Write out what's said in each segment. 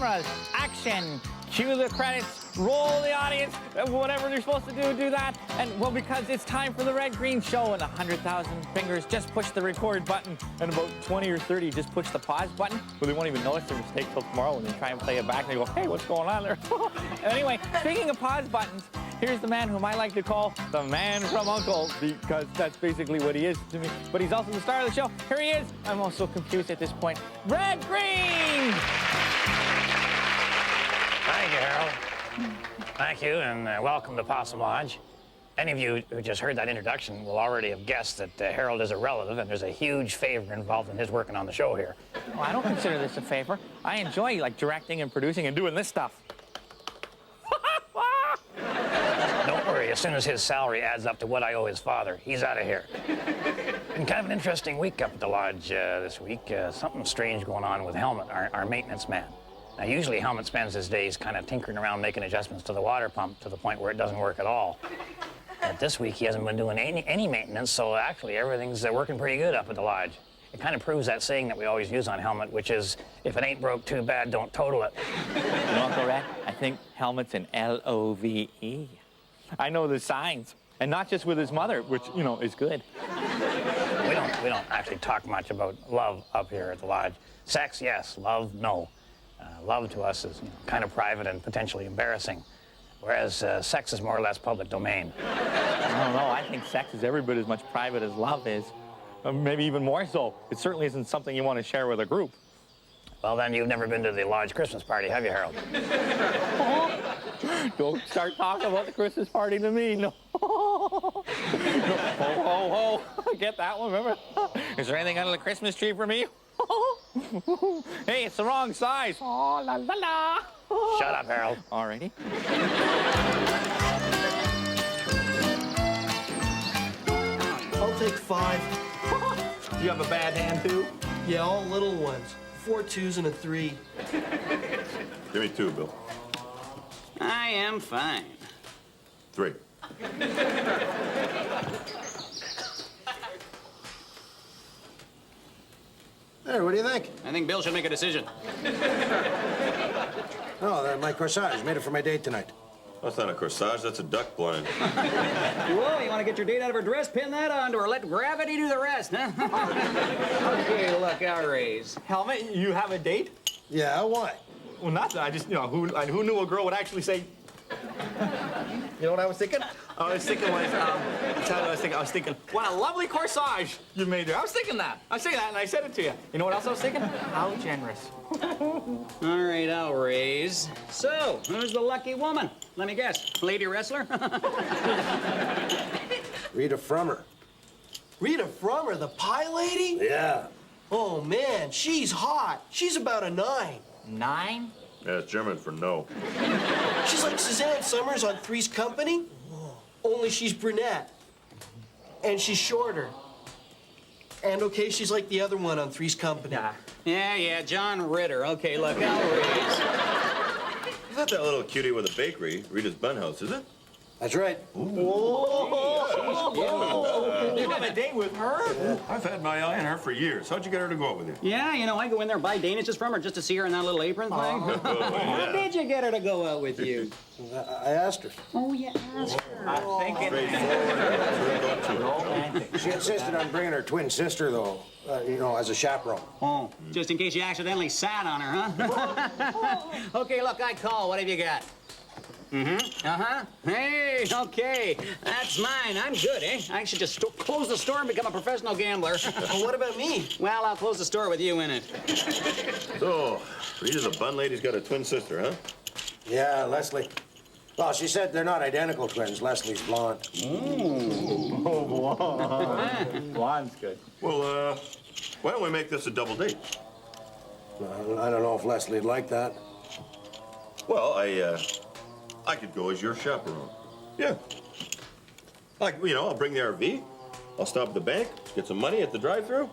cameras, action. Cue the credits, roll the audience, whatever they're supposed to do that. And, well, because it's time for the red-green show, and 100,000 fingers just push the record button, and about 20 or 30 just push the pause button. Well, they won't even notice their mistake till tomorrow when they try and play it back, and they go, hey, what's going on there? Anyway, speaking of pause buttons, here's the man whom I like to call the man from U.N.C.L.E., because that's basically what he is to me. But he's also the star of the show. Here he is. I'm also confused at this point. Red Green! Thank you, Harold. Thank you, and welcome to Possum Lodge. Any of you who just heard that introduction will already have guessed that Harold is a relative, and there's a huge favor involved in his working on the show here. Oh, I don't consider this a favor. I enjoy, like, directing and producing and doing this stuff. Don't worry, as soon as his salary adds up to what I owe his father, he's out of here. Been kind of an interesting week up at the lodge this week. Something strange going on with Helmut, our maintenance man. Now, usually Helmut spends his days kind of tinkering around making adjustments to the water pump to the point where it doesn't work at all. But this week he hasn't been doing any maintenance, so actually everything's working pretty good up at the lodge. It kind of proves that saying that we always use on Helmut, which is, if it ain't broke too bad, don't total it. You know, Uncle Red, I think Helmut's an L-O-V-E. I know the signs, and not just with his mother, which, you know, is good. We don't actually talk much about love up here at the lodge. Sex, yes. Love, no. Love to us is kind of private and potentially embarrassing, whereas sex is more or less public domain. I don't know. I think sex is every bit as much private as love is. Maybe even more so. It certainly isn't something you want to share with a group. Well, then you've never been to the lodge Christmas party, have you, Harold? Don't start talking about the Christmas party to me, no. No. Ho, ho, ho. Get that one, remember? Is there anything under the Christmas tree for me? Hey, it's the wrong size. Oh, la, la, la. Shut up, Harold. Alrighty. I'll take 5. You have a bad hand, too? Yeah, all little ones. 4 2s and a 3. Give me 2, Bill. I am fine. 3. There, what do you think? I think Bill should make a decision. Oh, my corsage. Made it for my date tonight. That's not a corsage, that's a duct blind. Whoa, you want to get your date out of her dress? Pin that onto her. Let gravity do the rest, huh? Okay, look, our raise. Helmut, you have a date? Yeah, why? Well, not that. I just, you know, who knew a girl would actually say... You know what I was thinking? I was thinking, what a lovely corsage you made there. I was thinking that. I was thinking that, and I said it to you. You know what else I was thinking? How generous. All right, I'll raise. So, who's the lucky woman? Let me guess. Lady wrestler? Rita Frummer. Rita Frummer, the pie lady? Yeah. Oh, man, she's hot. She's about a 9. 9? Yeah, it's German for no. She's like Suzanne Summers on Three's Company, only she's brunette. And she's shorter. And, okay, she's like the other one on Three's Company. Yeah, John Ritter. Okay, look, I'll raise. Is that that little cutie with a bakery, Rita's Bun House, is it? That's right. You have a date with her? I've had my eye on her for years. How'd you get her to go out with you? Yeah, you know, I go in there and buy Danishes from her just to see her in that little apron thing. How did you get her to go out with you? I asked her. Oh, you asked her. I'm thinking... She insisted on bringing her twin sister, though, you know, as a chaperone. Oh, just in case you accidentally sat on her, huh? Okay, look, I call. What have you got? Hey, okay. That's mine. I'm good, eh? I should just close the store and become a professional gambler. Well, what about me? Well, I'll close the store with you in it. So, Rita's a bun lady's got a twin sister, huh? Yeah, Leslie. Well, she said they're not identical twins. Leslie's blonde. Oh, blonde. Blonde's good. Well, why don't we make this a double date? I don't know if Leslie'd like that. Well, I could go as your chaperone. Yeah. Like, you know, I'll bring the RV. I'll stop at the bank, get some money at the drive-thru,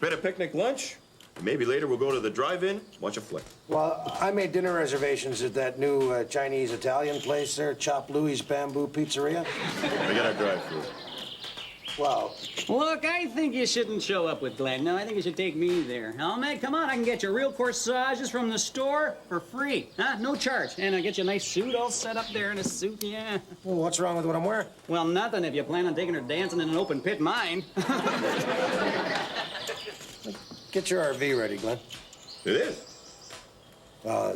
bit of picnic lunch. Maybe later we'll go to the drive-in, watch a flick. Well, I made dinner reservations at that new Chinese-Italian place there, Chop Louie's Bamboo Pizzeria. I got a drive-thru. Well, Look, I think you shouldn't show up with Glenn. No, I think you should take me there. Helmet, come on, I can get you real corsages from the store for free. Huh? No charge. And I'll get you a nice suit all set up there in a suit, yeah. well, what's wrong with what I'm wearing? Well, nothing if you plan on taking her dancing in an open pit mine. Get your RV ready, Glenn. It is.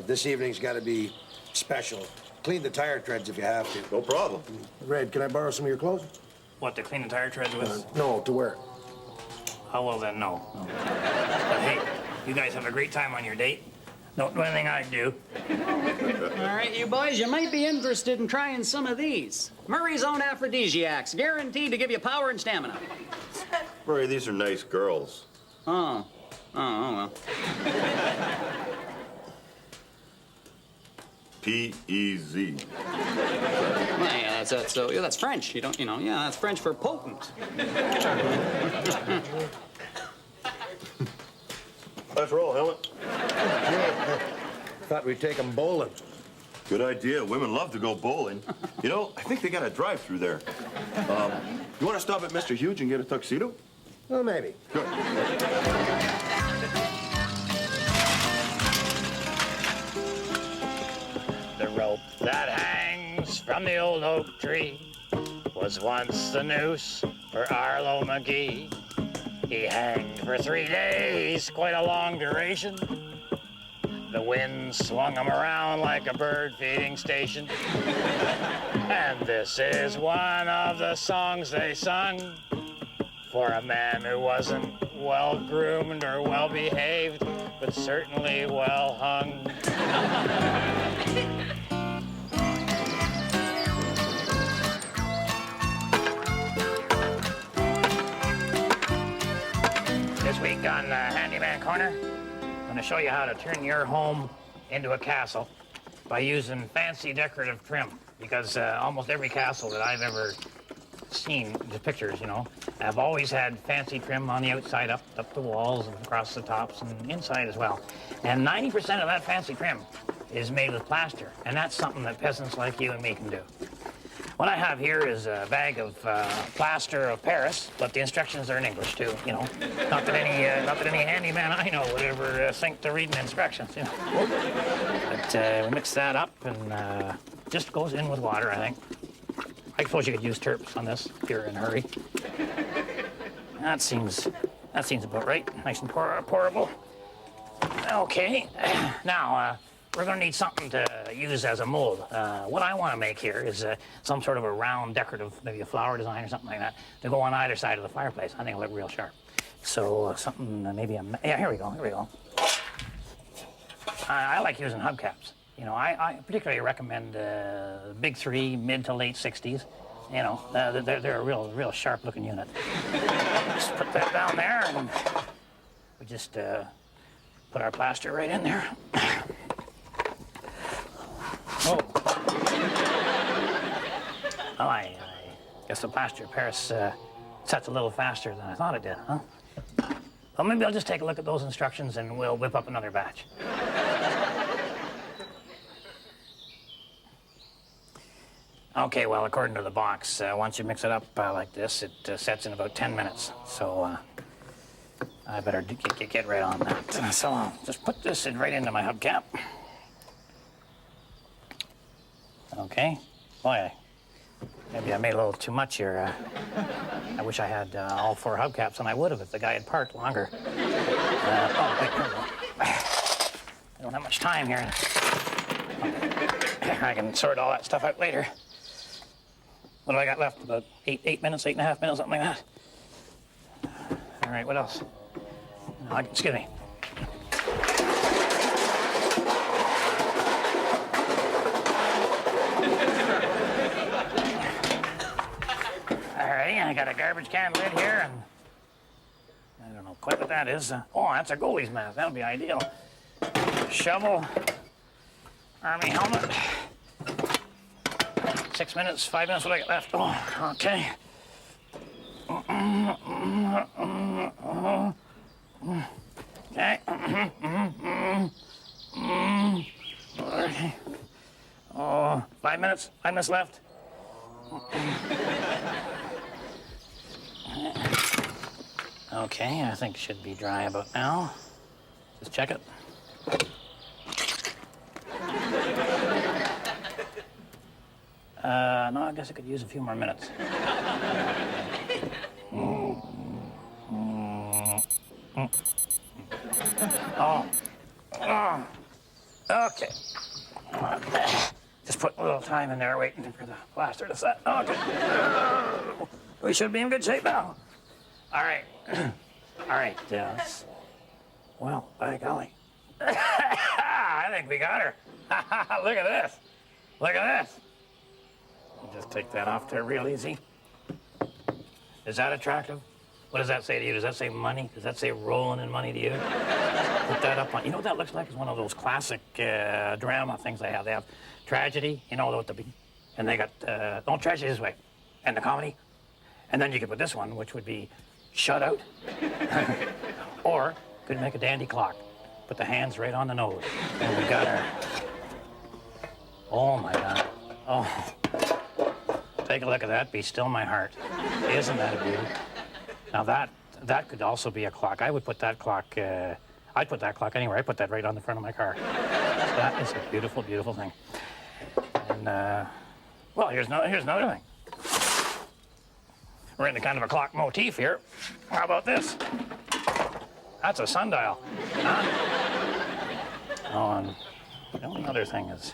This evening's got to be special. Clean the tire treads if you have to. No problem. Red, can I borrow some of your clothes? What, to clean the tire treads with? No, to wear. Oh, well then, no. But hey, you guys have a great time on your date. Don't do anything I do. All right, you boys, you might be interested in trying some of these. Murray's Own aphrodisiacs, guaranteed to give you power and stamina. Murray, these are nice girls. Oh, well. P-E-Z. Well, yeah, that's French. You know, yeah, that's French for potent. Let's roll, Helmet. Thought we'd take them bowling. Good idea. Women love to go bowling. You know, I think they got a drive-through there. You want to stop at Mr. Huge and get a tuxedo? Well, maybe. Good. The rope that hangs from the old oak tree was once the noose for Arlo McGee. He hanged for 3 days, quite a long duration. The wind swung him around like a bird feeding station. And this is one of the songs they sung for a man who wasn't well groomed or well behaved, but certainly well hung. This week on Handyman Corner, I'm going to show you how to turn your home into a castle by using fancy decorative trim. Because almost every castle that I've ever seen, the pictures, you know, have always had fancy trim on the outside, up the walls and across the tops and inside as well. And 90% of that fancy trim is made with plaster, and that's something that peasants like you and me can do. What I have here is a bag of plaster of Paris, but the instructions are in English too, you know. Not that any handyman I know would ever think to reading instructions, you know. But we mix that up and just goes in with water, I think. I suppose you could use turps on this if you're in a hurry. That seems about right. Nice and pourable. Okay, now we're going to need something to use as a mold. What I want to make here is some sort of a round decorative, maybe a flower design or something like that, to go on either side of the fireplace. I think it'll look real sharp. So something, maybe yeah, here we go. I like using hubcaps. You know, I particularly recommend big 3, mid to late 60s. You know, they're a real sharp looking unit. Just put that down there and we just put our plaster right in there. Oh. Well, I guess the plaster of Paris sets a little faster than I thought it did, huh? Well, maybe I'll just take a look at those instructions and we'll whip up another batch. Okay, well, according to the box, once you mix it up like this, it sets in about 10 minutes. So I better get right on that. So I'll just put this right into my hubcap. Okay. Boy, maybe I made a little too much here. I wish I had all 4 hubcaps, and I would have if the guy had parked longer. Oh, wait, here we go. I don't have much time here. I can sort all that stuff out later. What do I got left? About 8 minutes, 8.5 minutes, something like that. All right, what else? No, excuse me. I got a garbage can lid here, and I don't know quite what that is. Oh, that's a goalie's mask. That'll be ideal. Shovel, army helmet. 6 minutes, 5 minutes, what do I got left? Oh, okay. Okay. Oh, 5 minutes left. Okay, I think it should be dry about now. Just check it. No, I guess I could use a few more minutes. Okay. Just put a little time in there waiting for the plaster to set. Okay. We should be in good shape now. All right. All right. Well, by golly. I think we got her. Look at this. Look at this. Just take that off there real easy. Is that attractive? What does that say to you? Does that say money? Does that say rolling in money to you? Put that up on. You know what that looks like? It's one of those classic drama things they have. They have tragedy, you know, and they got, don't tragedy this way, and the comedy. And then you could put this one, which would be shut out. Or could make a dandy clock. Put the hands right on the nose. And we got her. Oh my God. Oh. Take a look at that. Be still my heart. Isn't that a beauty? Now that could also be a clock. I would put that clock, I'd put that clock anywhere. I put that right on the front of my car. That is a beautiful, beautiful thing. And, well, here's another thing. We're in the kind of a clock motif here. How about this? That's a sundial. Huh? Oh, and the only other thing is,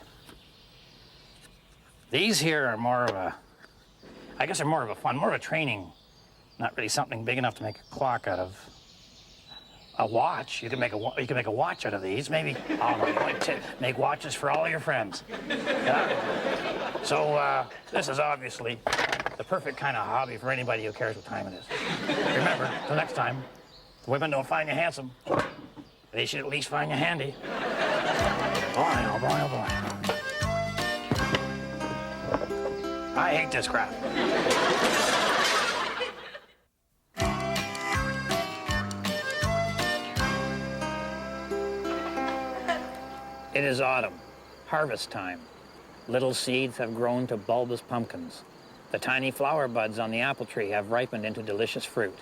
these here are more of a, I guess they're more of a fun, more of a training. Not really something big enough to make a clock out of. A watch. You can make a watch out of these. Maybe you might make watches for all your friends. Yeah? So this is obviously the perfect kind of hobby for anybody who cares what time it is. Remember, the next time, the women don't find you handsome. They should at least find you handy. Boy, oh boy, oh boy. I hate this crap. It is autumn, harvest time. Little seeds have grown to bulbous pumpkins. The tiny flower buds on the apple tree have ripened into delicious fruit.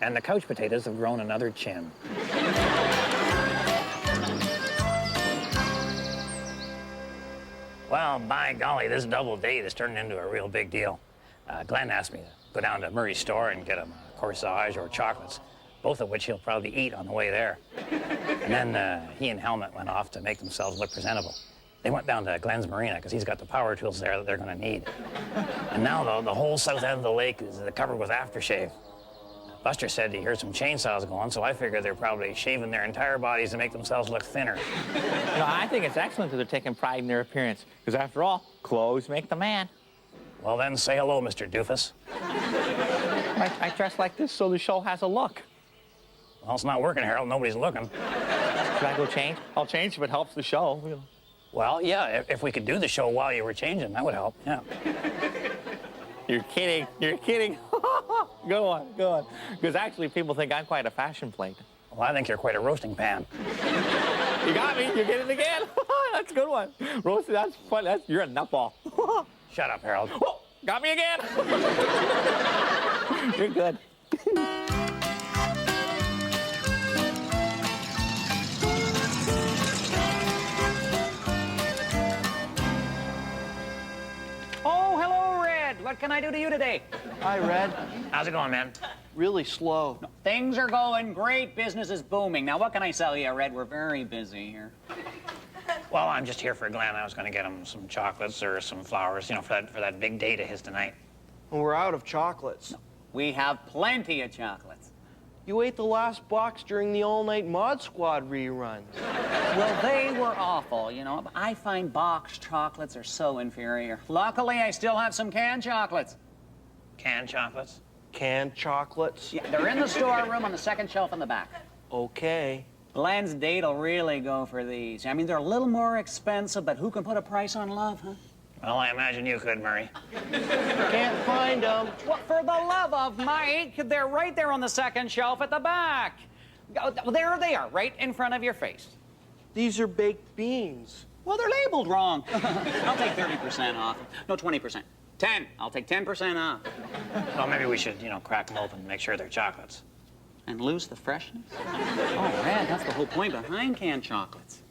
And the couch potatoes have grown another chin. Well, by golly, this double date is turning into a real big deal. Glenn asked me to go down to Murray's store and get him a corsage or chocolates, both of which he'll probably eat on the way there. And then he and Helmut went off to make themselves look presentable. They went down to Glenn's Marina because he's got the power tools there that they're going to need. And now the whole south end of the lake is covered with aftershave. Buster said he heard some chainsaws going, so I figured they're probably shaving their entire bodies to make themselves look thinner. You know, I think it's excellent that they're taking pride in their appearance, because after all, clothes make the man. Well, then say hello, Mr. Doofus. I dress like this so the show has a look. Well, it's not working, Harold. Nobody's looking. Should I go change? I'll change if it helps the show. You know. Well, yeah, if we could do the show while you were changing, that would help, yeah. You're kidding. You're kidding. Go on, go on. Because actually, people think I'm quite a fashion plate. Well, I think you're quite a roasting pan. You got me. You get it again. That's a good one. Roasted, that's fun. You're a nutball. Shut up, Harold. Oh, got me again. You're good. Oh, hello, Red. What can I do to you today? Hi, Red. How's it going, man? Really slow. Things are going great. Business is booming. Now, what can I sell you, Red? We're very busy here. Well, I'm just here for Glenn. I was going to get him some chocolates or some flowers, you know, for that big date of his tonight. Well, we're out of chocolates. We have plenty of chocolates. You ate the last box during the all-night Mod Squad reruns. Well, they were awful, you know. I find boxed chocolates are so inferior. Luckily, I still have some canned chocolates. Canned chocolates? Canned chocolates? Yeah, they're in the storeroom on the second shelf in the back. Okay. Glenn's date'll really go for these. I mean, they're a little more expensive, but who can put a price on love, huh? Well, I imagine you could, Murray. Can't find them. Well, for the love of Mike, they're right there on the second shelf at the back. There they are, right in front of your face. These are baked beans. Well, they're labeled wrong. I'll take 30% off. No, 20%. 10. I'll take 10% off. Well, maybe we should, crack them open and make sure they're chocolates. And lose the freshness? Oh, Red, that's the whole point behind canned chocolates.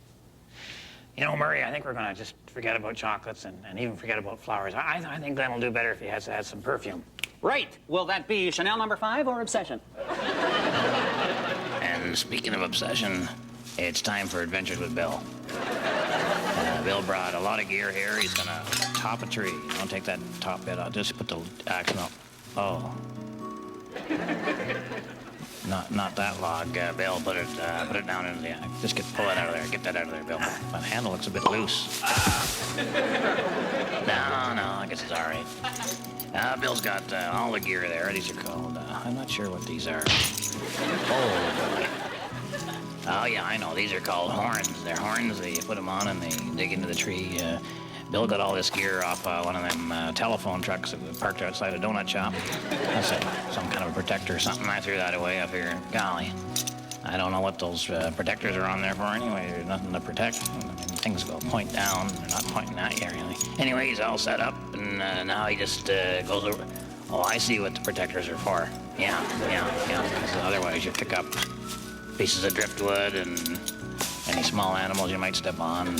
Murray, I think we're gonna just forget about chocolates and even forget about flowers. I think Glenn will do better if he has some perfume. Right. Will that be Chanel number 5 or Obsession? And speaking of obsession, it's time for Adventures with Bill. Bill brought a lot of gear here. He's gonna top a tree. Don't take that top bit out. Just put the axe up. Oh. Not that log, Bill. Put it down into the axe. Just pull it out of there. Get that out of there, Bill. That handle looks a bit loose. No, I guess it's all right. Bill's got all the gear there. These are called, I'm not sure what these are. Oh, yeah, I know. These are called horns. They're horns. They put them on and they dig into the tree. Bill got all this gear off one of them telephone trucks that was parked outside a donut shop. That's some kind of a protector or something. I threw that away. I figured, golly, I don't know what those protectors are on there for anyway. There's nothing to protect. I mean, things go point down. They're not pointing at you or anything. Anyway, he's all set up, and now he just goes over. Oh, I see what the protectors are for. Yeah. Because otherwise you pick up pieces of driftwood and any small animals you might step on.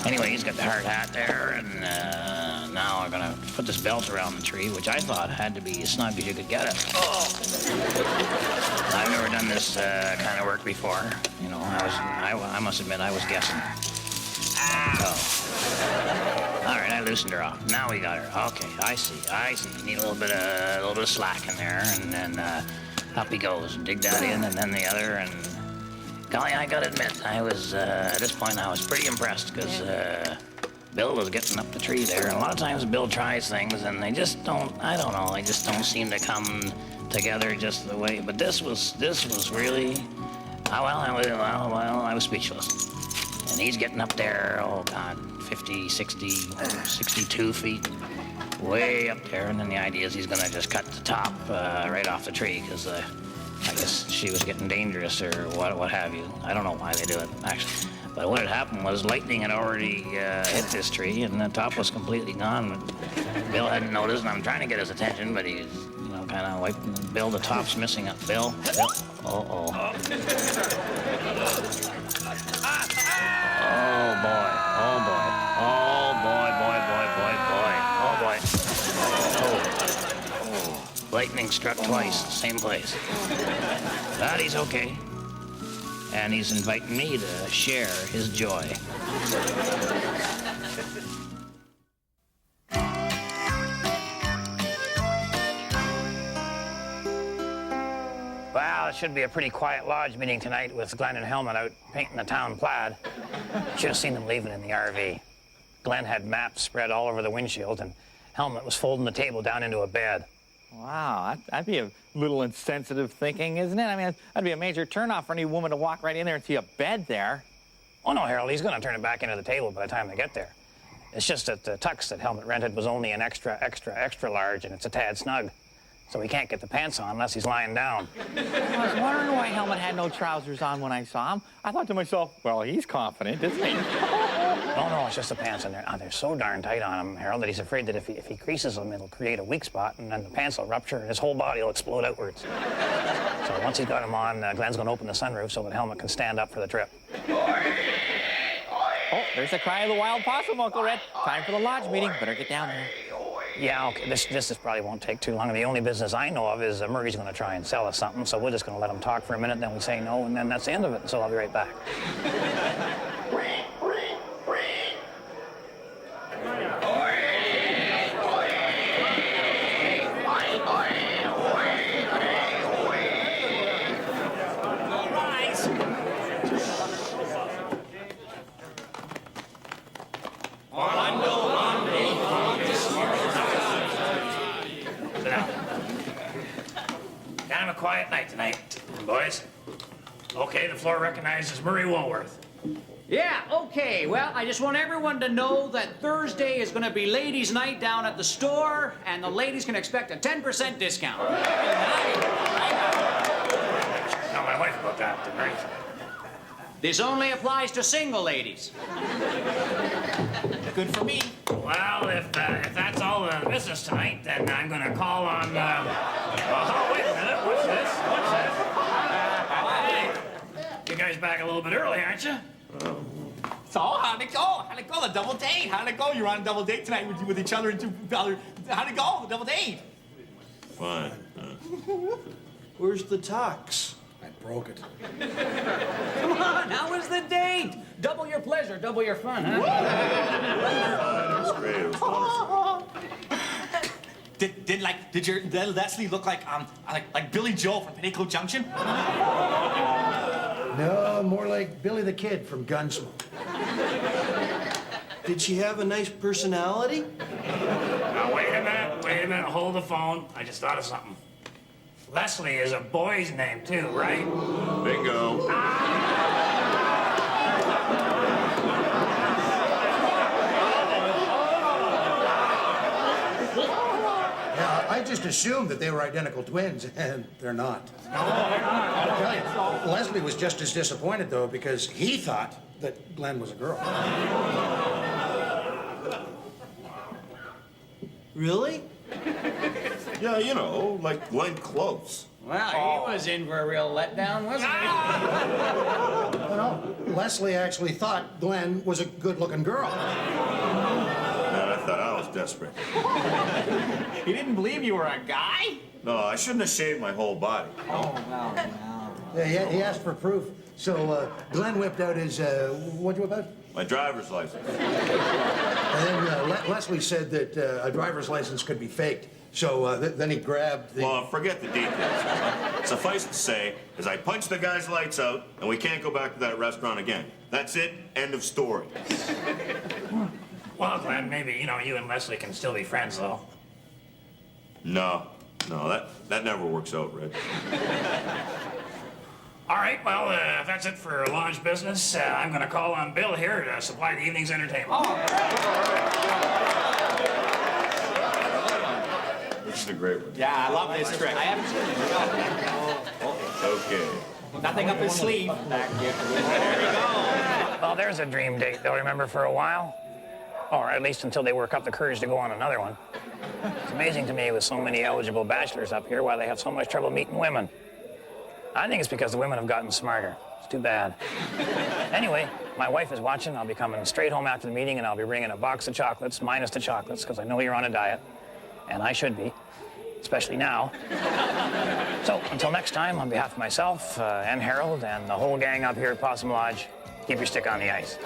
Anyway, he's got the hard hat there, and now we're gonna put this belt around the tree, which I thought had to be as snug as you could get it. Oh! I've never done this kind of work before. I must admit I was guessing. Oh. All right, I loosened her off. Now we got her. Okay, I see. You need a little bit of slack in there, and then up he goes. Dig that in, and then the other, and golly, I gotta admit, I was at this point I was pretty impressed because Bill was getting up the tree there, and a lot of times Bill tries things and they just don't. I don't know. They just don't seem to come together just the way. But this was really. I was speechless. And he's getting up there, oh God, 50, 60, 62 feet, way up there. And then the idea is he's gonna just cut the top right off the tree because I guess she was getting dangerous or what have you. I don't know why they do it, actually. But what had happened was lightning had already hit this tree and the top was completely gone. Bill hadn't noticed, and I'm trying to get his attention, but he's, kind of wiping. Bill, the top's missing up. Bill. Oh boy. Lightning struck twice, same place. But he's okay. And he's inviting me to share his joy. Well, it should be a pretty quiet lodge meeting tonight with Glenn and Helmut out painting the town plaid. Should have seen them leaving in the RV. Glenn had maps spread all over the windshield, and Helmut was folding the table down into a bed. Wow, that'd be a little insensitive thinking, isn't it? I mean, that'd be a major turnoff for any woman to walk right in there and see a bed there. Oh, no, Harold, he's going to turn it back into the table by the time they get there. It's just that the tux that Helmut rented was only an extra large, and it's a tad snug. So he can't get the pants on unless he's lying down. I was wondering why Helmut had no trousers on when I saw him. I thought to myself, well, he's confident, isn't he? No, it's just the pants, and they're so darn tight on him, Harold, that he's afraid that if he creases them, it'll create a weak spot, and then the pants will rupture, and his whole body will explode outwards. So once he's got them on, Glenn's going to open the sunroof so that Helmut can stand up for the trip. Oh, there's the cry of the wild possum, Uncle Red. Time for the lodge meeting. Better get down there. Yeah, okay, this probably won't take too long. The only business I know of is Murray's going to try and sell us something, so we're just going to let him talk for a minute, then we say no, and then that's the end of it. So I'll be right back. Kind of a quiet night tonight, boys. Okay, the floor recognizes Murray Woolworth. Yeah, okay. Well, I just want everyone to know that Thursday is going to be ladies' night down at the store, and the ladies can expect a 10% discount. Tell my wife about that, Murray. This only applies to single ladies. Good for me. Well, if that's all the business tonight, then I'm gonna call on, oh, wait a minute, what's this? Hey, you guys back a little bit early, aren't you? So, how'd it go? How'd it go, the double date? How'd it go? You were on a double date tonight with each other and two other... How'd it go, the double date? Fine. Where's the tux? I broke it. Come on, how was the date? Double your pleasure, double your fun, huh? It was great. It was wonderful. Did Leslie look like Billy Joe from Petticoat Junction? No, more like Billy the Kid from Gunsmoke. Did she have a nice personality? Now, wait a minute, hold the phone. I just thought of something. Leslie is a boy's name, too, right? Bingo. Yeah, I just assumed that they were identical twins, and they're not. I'll tell you, Leslie was just as disappointed, though, because he thought that Glenn was a girl. Really? Yeah, you know, like Glenn Close. Well, he was in for a real letdown, wasn't he? No, Leslie actually thought Glenn was a good-looking girl. Man, I thought I was desperate. He didn't believe you were a guy? No, I shouldn't have shaved my whole body. Yeah, he asked for proof. So Glenn whipped out his, what'd you whip out? My driver's license. And then Leslie said that a driver's license could be faked. So then he grabbed the... Well, forget the details. Suffice to say, is I punched the guy's lights out, and we can't go back to that restaurant again. That's it. End of story. Well, Glenn, maybe, you know, you and Leslie can still be friends, though. No, that never works out, Red. All right, well, if that's it for lodge business, I'm gonna call on Bill here to supply the evening's entertainment. This is a great one. Yeah, I love this trick. I haven't seen it. Okay. Nothing up his sleeve. There you go. Well, there's a dream date they'll remember for a while. Or at least until they work up the courage to go on another one. It's amazing to me with so many eligible bachelors up here why they have so much trouble meeting women. I think it's because the women have gotten smarter. It's too bad. Anyway, my wife is watching. I'll be coming straight home after the meeting, and I'll be bringing a box of chocolates, minus the chocolates, because I know you're on a diet. And I should be, especially now. So, until next time, on behalf of myself and Harold and the whole gang up here at Possum Lodge, keep your stick on the ice.